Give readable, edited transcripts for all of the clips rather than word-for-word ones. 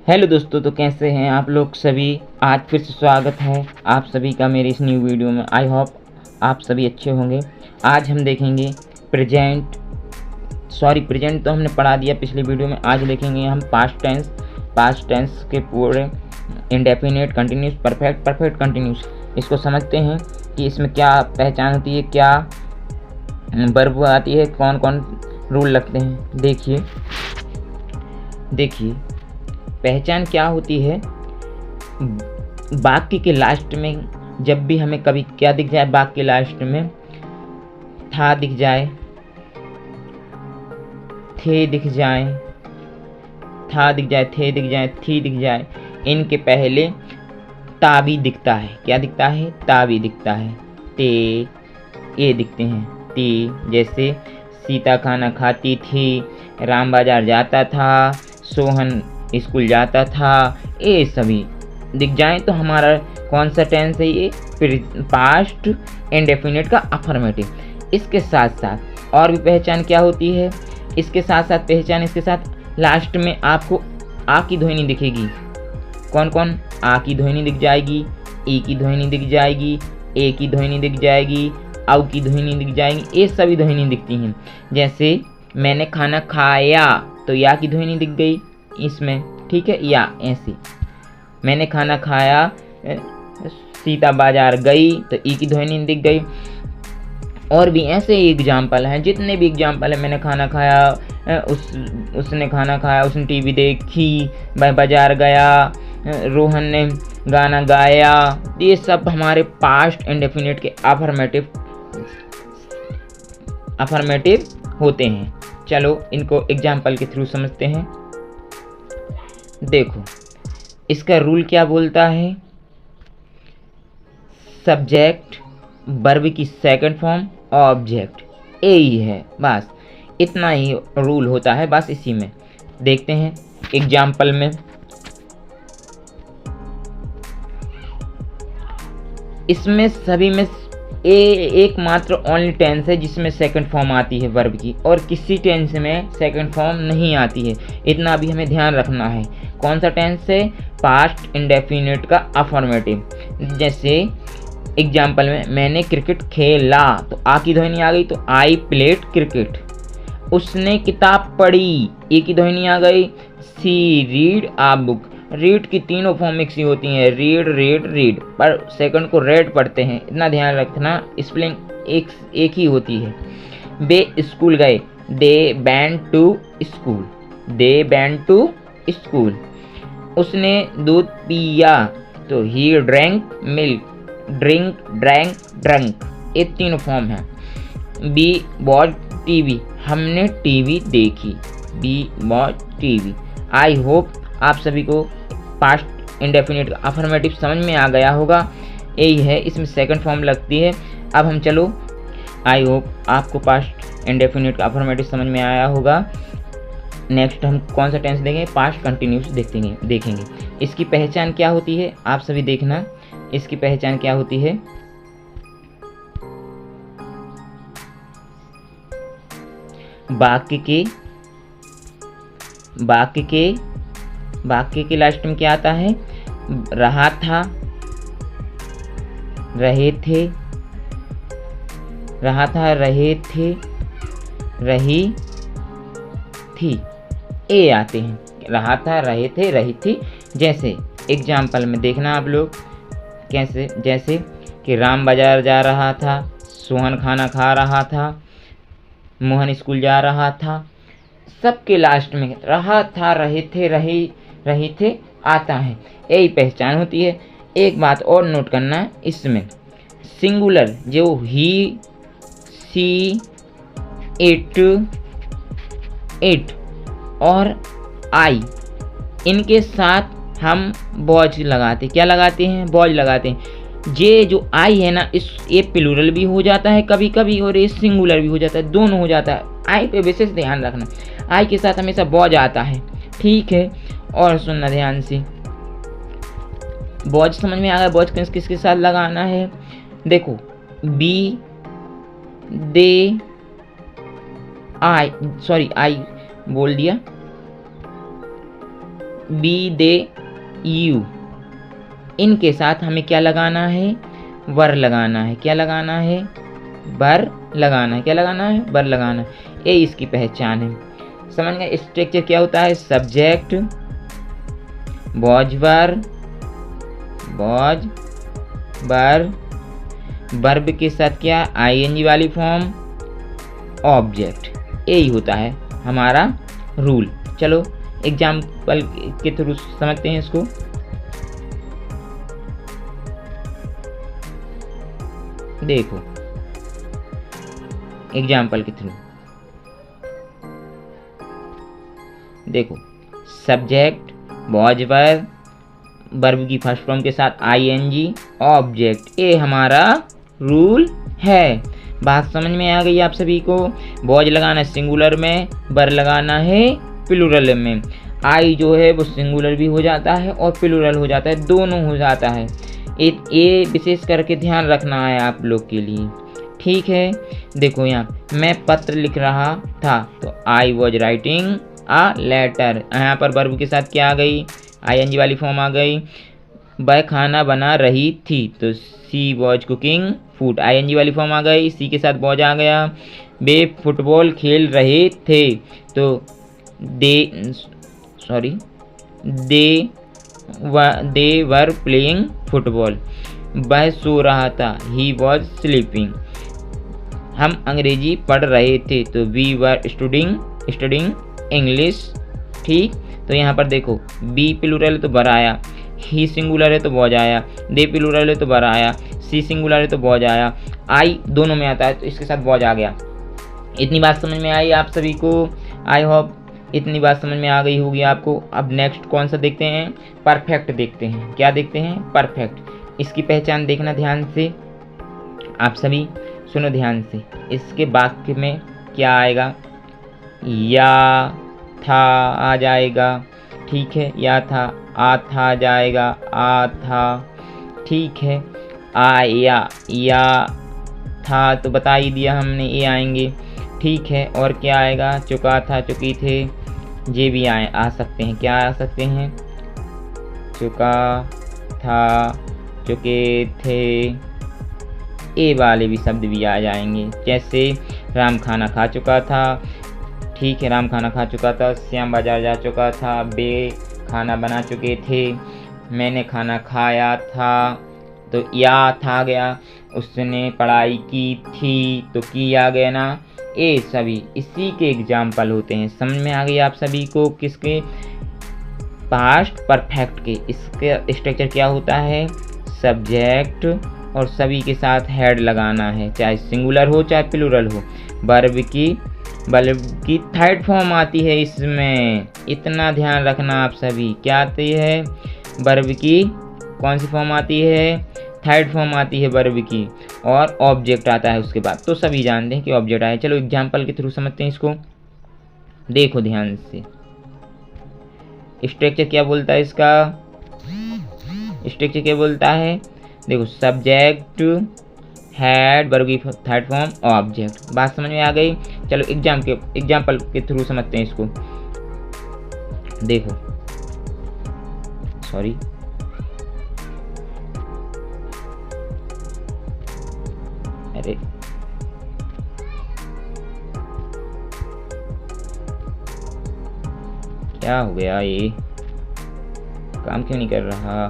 Hello दोस्तों, तो कैसे हैं आप लोग सभी। आज फिर से स्वागत है आप सभी का मेरी इस न्यू वीडियो में। आई होप आप सभी अच्छे होंगे। आज हम देखेंगे प्रेजेंट तो हमने पढ़ा दिया पिछली वीडियो में। आज देखेंगे हम पास्ट टेंस के पूरे इंडेफिनिट, कंटिन्यूस, परफेक्ट कंटिन्यूस। इसको समझते हैं कि इसमें क्या पहचान होती है, क्या वर्ब आती है, कौन कौन रूल लगते हैं। देखिए पहचान क्या होती है। वाक्य के लास्ट में जब भी हमें कभी क्या दिख जाए, वाक्य के लास्ट में था दिख जाए, थे दिख जाए, था दिख जाए, थे दिख जाए, थी दिख जाए, इनके पहले ता भी दिखता है। क्या दिखता है? ता भी दिखता है। ते ये दिखते हैं। ती जैसे सीता खाना खाती थी, राम बाजार जाता था, सोहन स्कूल जाता था, ये सभी दिख जाए तो हमारा कौन सा टेंस है? ये पास्ट इंडेफिनिट का अफर्मेटिव। इसके साथ साथ और भी पहचान क्या होती है? इसके साथ लास्ट में आपको आ की ध्वनि दिखेगी। कौन कौन? आ की ध्वनि दिख जाएगी, ई की ध्वनि दिख जाएगी, ए की ध्वनि दिख जाएगी, औ की ध्वनि दिख जाएगी। ये सभी ध्वनि दिखती हैं। जैसे मैंने खाना खाया तो या की ध्वनि दिख गई इसमें, ठीक है। या ऐसे मैंने खाना खाया, सीता बाजार गई तो ई की ध्वनि दिख गई। और भी ऐसे एग्जाम्पल हैं, जितने भी एग्जाम्पल है। मैंने खाना खाया, उसने खाना खाया, उसने टीवी देखी, मैं बाजार गया, रोहन ने गाना गाया। ये सब हमारे पास्ट इंडेफिनिट के अफर्मेटिव होते हैं। चलो इनको एग्जाम्पल के थ्रू समझते हैं। देखो इसका रूल क्या बोलता है। सब्जेक्ट वर्ब की सेकंड फॉर्म ऑब्जेक्ट, यही है, बस इतना ही रूल होता है। बस इसी में देखते हैं एग्जाम्पल में। इसमें सभी में एकमात्र ओनली टेंस है जिसमें सेकंड फॉर्म आती है वर्ब की, और किसी टेंस में सेकंड फॉर्म नहीं आती है। इतना भी हमें ध्यान रखना है। कौन सा टेंस है? पास्ट इंडेफिनिट का अफर्मेटिव। जैसे एग्जाम्पल में मैंने क्रिकेट खेला तो आ की ध्वनि आ गई, तो आई प्लेड क्रिकेट। उसने किताब पढ़ी, ए की ध्वनि आ गई। सी रीड आ बुक। रीड की तीनों फॉर्म मिक्स होती हैं, रीड रेड रीड, पर सेकंड को रेड पढ़ते हैं। इतना ध्यान रखना, स्पेलिंग एक ही होती है। वे स्कूल गए, they went to school, they went to school. उसने दूध पिया तो he drank milk, drink drank drunk, ये तीनों फॉर्म है। बी वॉच टीवी, हमने टीवी देखी, we watch TV. I hope आप सभी को पास्ट इंडेफिनिट का अफर्मेटिव समझ में आ गया होगा। यही है, इसमें सेकंड फॉर्म लगती है। अब हम चलो, आई होप आपको पास्ट इंडेफिनिट का अफर्मेटिव समझ में आया होगा। नेक्स्ट हम कौन सा टेंस देखेंगे? पास्ट कंटिन्यूस देखेंगे। इसकी पहचान क्या होती है आप सभी देखना। इसकी पहचान क्या होती है? वाक्य के लास्ट में क्या आता है? रहा था, रहे थे, रहा था, रहे थे, रही थी, ये आते हैं। रहा था, रहे थे, रही थी। जैसे एग्जाम्पल में देखना आप लोग कैसे। जैसे कि राम बाजार जा रहा था, सोहन खाना खा रहा था, मोहन स्कूल जा रहा था। सबके लास्ट में रहा था, रहे थे, रही थे आता है। यही पहचान होती है। एक बात और नोट करना, इसमें सिंगुलर जो ही, सी, इट और आई, इनके साथ हम बॉज लगाते। क्या लगाते हैं? बॉज लगाते हैं। ये जो आई है ना, ये प्लूरल भी हो जाता है कभी कभी, और ये सिंगुलर भी हो जाता है, दोनों हो जाता है। आई पे विशेष ध्यान रखना, आई के साथ हमेशा बॉज आता है, ठीक है। और सुनना ध्यान से, बॉज समझ में आ गया? बॉज किसके साथ लगाना है? देखो, बी, दे, आई बोल दिया, बी, दे, यू, इनके साथ हमें क्या लगाना है, वर लगाना है। क्या लगाना है, वर लगाना है। क्या लगाना है, वर लगाना है। ये इसकी पहचान है। समझ गए स्ट्रक्चर क्या होता है, subject, was were, was were, verb के साथ क्या, आईएनजी वाली फॉर्म, ऑब्जेक्ट। यही होता है हमारा रूल। चलो एग्जाम्पल के थ्रू समझते हैं इसको। देखो एग्जाम्पल के थ्रू देखो, सब्जेक्ट, वॉज वर, वर्ब की फर्स्ट फॉर्म के साथ आईएनजी, ऑब्जेक्ट, ये हमारा रूल है। बात समझ में आ गई आप सभी को। वॉज लगाना है सिंगुलर में, वर लगाना है प्लूरल में। आई जो है वो सिंगुलर भी हो जाता है और प्लूरल हो जाता है, दोनों हो जाता है। ये विशेष करके ध्यान रखना है आप लोग के लिए, ठीक है। देखो यहाँ मैं पत्र लिख रहा था, तो I was writing a letter. यहाँ पर वर्ब के साथ क्या आ गई, आईएनजी वाली फॉर्म आ गई। वह खाना बना रही थी, तो सी वॉज कुकिंग फूड, आईएनजी वाली फॉर्म आ गई। सी के साथ वॉज आ गया। वे फुटबॉल खेल रहे थे, तो दे वर प्लेइंग फुटबॉल। वह सो रहा था, ही वॉज स्लीपिंग। हम अंग्रेजी पढ़ रहे थे, तो वी वर स्टडिंग इंग्लिश, ठीक। तो यहाँ पर देखो बी प्लूरल है तो वर आया, ही सिंगुलर है तो वॉज आया, दे प्लूरल है तो वर आया, सी सिंगुलर है तो वॉज आया, आई दोनों में आता है तो इसके साथ वॉज आ गया। इतनी बात समझ में आई आप सभी को, आई होप इतनी बात समझ में आ गई होगी आपको। अब नेक्स्ट कौन सा देखते हैं, परफेक्ट देखते हैं। क्या देखते हैं, परफेक्ट। इसकी पहचान देखना ध्यान से, आप सभी सुनो ध्यान से। इसके वाक्य में क्या आएगा, या था आ जाएगा, ठीक है, या था, आ था आ जाएगा, आ था, ठीक है। आया, या था तो बता ही दिया हमने, ये आएंगे, ठीक है। और क्या आएगा, चुका था, चुकी थे, ये भी आ सकते हैं। क्या आ सकते हैं, चुका था, चुके थे, ए वाले भी शब्द भी आ जाएंगे। जैसे राम खाना खा चुका था, ठीक है, राम खाना खा चुका था। श्याम बाजार जा चुका था, वे खाना बना चुके थे, मैंने खाना खाया था, तो या था गया। उसने पढ़ाई की थी, तो की आ गया ना। ये सभी इसी के एग्जाम्पल होते हैं। समझ में आ गई आप सभी को, किसके, पास्ट परफेक्ट के। इसके स्ट्रक्चर क्या होता है, सब्जेक्ट और सभी के साथ हेड लगाना है, चाहे सिंगुलर हो चाहे प्लूरल हो। वर्ब की थर्ड फॉर्म आती है इसमें, इतना ध्यान रखना आप सभी। क्या आती है, वर्ब की कौन सी फॉर्म आती है, थर्ड फॉर्म आती है वर्ब की, और ऑब्जेक्ट आता है उसके बाद। तो सभी जानते हैं कि ऑब्जेक्ट आए। चलो एग्जाम्पल के थ्रू समझते हैं इसको। देखो ध्यान से, स्ट्रक्चर क्या बोलता है इसका, स्ट्रक्चर क्या बोलता है, देखो सब्जेक्ट, हेड, वर्ब की थर्ड फॉर्म, ऑब्जेक्ट। बात समझ में आ गई। चलो एग्जाम्पल के थ्रू समझते हैं इसको। देखो सॉरी, अरे क्या हो गया, ये काम क्यों नहीं कर रहा।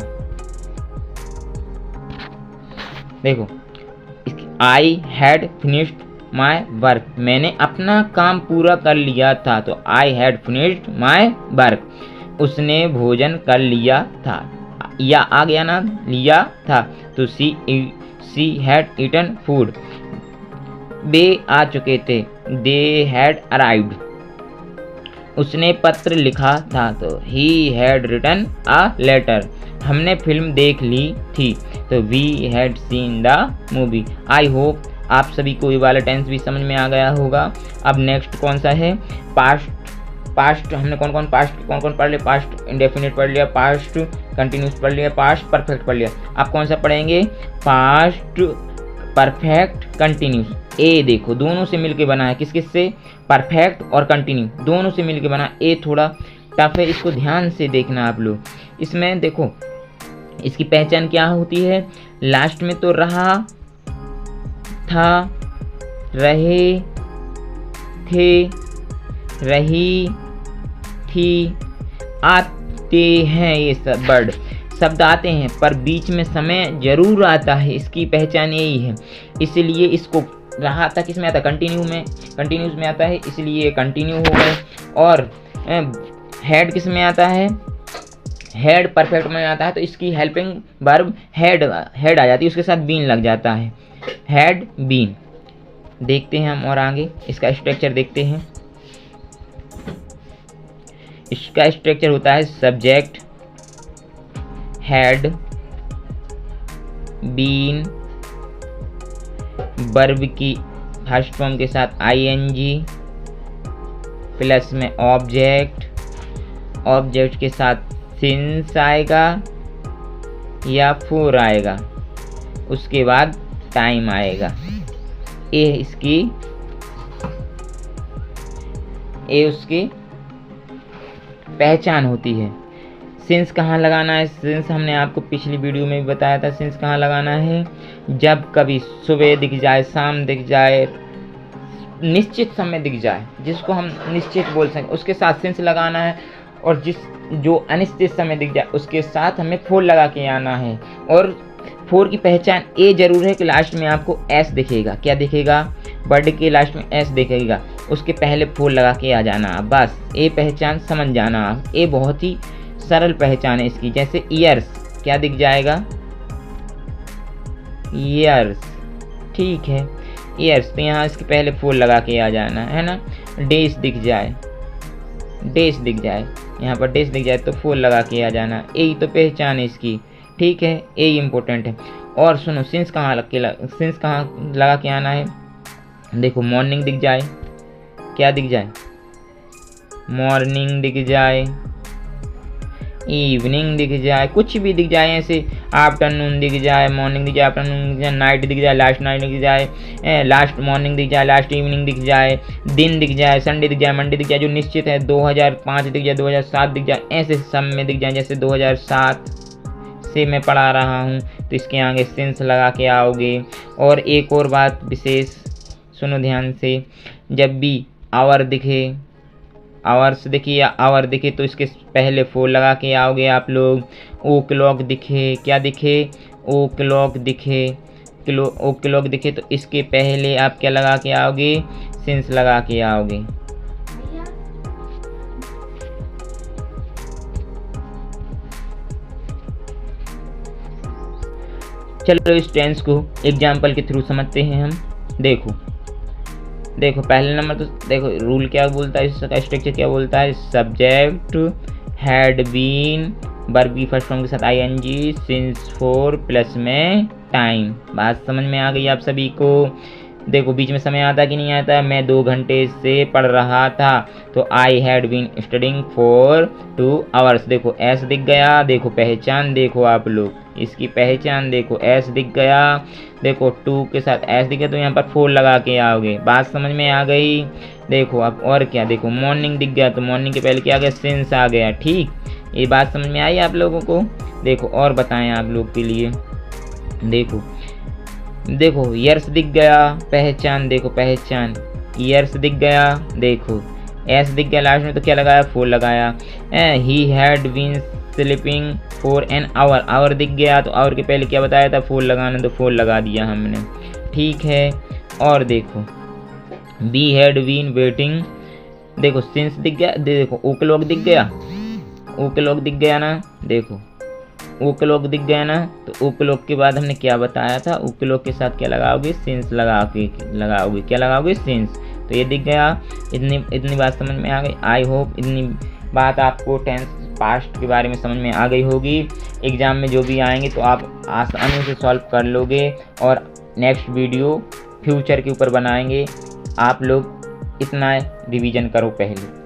देखो I had finished my work, मैंने अपना काम पूरा कर लिया था, तो I had finished my work. उसने भोजन कर लिया था, या आ गया ना, लिया था, तो सी हैड ईटन फूड। वे आ चुके थे, दे हैड अराइव्ड। उसने पत्र लिखा था, तो he had written a letter. हमने फिल्म देख ली थी, तो we had seen the movie. I hope आप सभी को ये वाला टेंस भी समझ में आ गया होगा। अब नेक्स्ट कौन सा है, पास्ट हमने कौन कौन पढ़ लिया, पास्ट इंडेफिनिट पढ़ लिया, पास्ट कंटिन्यूस पढ़ लिया, पास्ट परफेक्ट पढ़ लिया। आप कौन सा पढ़ेंगे, पास्ट परफेक्ट कंटिन्यूस। ए देखो दोनों से मिलके बना है, किस किस से, परफेक्ट और कंटिन्यू दोनों से मिलके बना। ए थोड़ा टफ है, इसको ध्यान से देखना आप लोग। इसमें देखो इसकी पहचान क्या होती है, लास्ट में तो रहा, था, रहे, थे, रही, थी, आते हैं, ये सब वर्ड शब्द आते हैं, पर बीच में समय जरूर आता है, इसकी पहचान यही है। इसलिए इसको रहा था किस में आता है, कंटिन्यूस में आता है, इसलिए कंटिन्यू हो गए। और हेड किस में आता है, हेड परफेक्ट में आता है, तो इसकी हेल्पिंग वर्ब हेड आ जाती है, उसके साथ बीन लग जाता है, हेड बीन। देखते हैं हम और आगे इसका स्ट्रक्चर देखते हैं। इसका स्ट्रक्चर होता है सब्जेक्ट, हेड, बीन, वर्ब की फर्स्ट फॉर्म के साथ आईएनजी, प्लस में ऑब्जेक्ट, ऑब्जेक्ट के साथ सिंस आएगा या फोर आएगा, उसके बाद टाइम आएगा। ये उसकी पहचान होती है। सिंस कहाँ लगाना है, सिंस हमने आपको पिछली वीडियो में भी बताया था। सिंस कहाँ लगाना है, जब कभी सुबह दिख जाए, शाम दिख जाए, निश्चित समय दिख जाए, जिसको हम निश्चित बोल सकें, उसके साथ सिंस लगाना है। और जो अनिश्चित समय दिख जाए उसके साथ हमें फोर लगा के आना है। और फोर की पहचान ये जरूर है कि लास्ट में आपको एस दिखेगा। क्या दिखेगा, वर्ड के लास्ट में एस दिखेगा, उसके पहले फोर लगा के आ जाना। बस ये पहचान समझ जाना आप, ये बहुत ही सरल पहचान है इसकी। जैसे ईयर्स, क्या दिख जाएगा, ईयर्स, ठीक है, ईयर्स, तो यहाँ इसके पहले फोर लगा के आ जाना है ना। डेज दिख जाए, डेज दिख जाए, यहाँ पर डेज दिख जाए तो फोर लगा के आ जाना। यही तो पहचान है इसकी, ठीक है, यही इम्पोर्टेंट है। और सुनो, सिंस कहाँ लगा के आना है। देखो मॉर्निंग दिख जाए, क्या दिख जाए, मॉर्निंग दिख जाए, इवनिंग दिख जाए, कुछ भी दिख जाए, ऐसे आफ्टरनून दिख जाए, मॉर्निंग दिख जाए, आफ्टरनून दिख जाए, नाइट दिख जाए, लास्ट नाइट दिख जाए, लास्ट मॉर्निंग दिख जाए, लास्ट इवनिंग दिख जाए, दिन दिख जाए, संडे दिख जाए, मंडे दिख जाए, जो निश्चित है 2005 दिख जाए, 2007 दिख जाए, ऐसे सब में दिख जाए। जैसे 2007 से मैं पढ़ा रहा हूँ तो इसके आगे सिंस लगा के आओगे। और एक और बात विशेष सुनो ध्यान से, जब भी आवर दिखे, आवर्स दिखे या आवर दिखे तो इसके पहले फोर लगा के आओगे आप लोग। ओ क्लॉक दिखे, क्या दिखे, ओ क्लॉक दिखे, ओ क्लॉक दिखे तो इसके पहले आप क्या लगा के आओगे, सिंस लगा के आओगे। चलो इस टेंस को एग्जाम्पल के थ्रू समझते हैं हम। देखो पहले नंबर तो देखो रूल क्या बोलता है, इसका स्ट्रक्चर क्या बोलता है, सब्जेक्ट, हैड बीन, वर्ब की फर्स्ट फॉर्म के साथ आईएनजी, सिंस फोर, प्लस में टाइम। बात समझ में आ गई आप सभी को। देखो बीच में समय आता कि नहीं आता, मैं 2 घंटे से पढ़ रहा था तो I had been studying for 2 hours. देखो एस दिख गया, देखो पहचान देखो आप लोग, इसकी पहचान देखो, एस दिख गया, देखो 2 के साथ एस दिख गया तो यहाँ पर 4 लगा के आओगे। बात समझ में आ गई। देखो अब और क्या, देखो मॉर्निंग दिख गया तो मॉर्निंग के पहले क्या आ गया, सिंस आ गया। ठीक, ये बात समझ में आई आप लोगों को। देखो और बताएं आप लोग के लिए, देखो ईयर्स दिख गया, पहचान देखो, पहचान ईयर्स दिख गया, देखो एस दिख गया लास्ट में तो क्या लगाया, 4 लगाया। He had been sleeping for an hour, hour दिख गया तो आवर के पहले क्या बताया था, 4 लगाना, तो 4 लगा दिया हमने। ठीक है, और देखो बी हैड बीन वेटिंग, देखो सिंस दिख गया, देखो ओ क्लॉक दिख गया, ओ क्लॉक दिख गया ना, देखो ओ क्लॉक दिख गया ना, तो ओ क्लॉक के बाद हमने क्या बताया था, ओ क्लॉक के साथ क्या लगाओगे, सिंस लगाओगे, क्या लगाओगे, सिंस। तो ये दिख गया। इतनी बात समझ में आ गई। आई होप इतनी बात आपको टेंस पास्ट के बारे में समझ में आ गई होगी। एग्ज़ाम में जो भी आएंगे तो आप आसानी से सॉल्व कर लोगे, और नेक्स्ट वीडियो फ्यूचर के ऊपर बनाएंगे। आप लोग इतना रिवीजन करो पहले।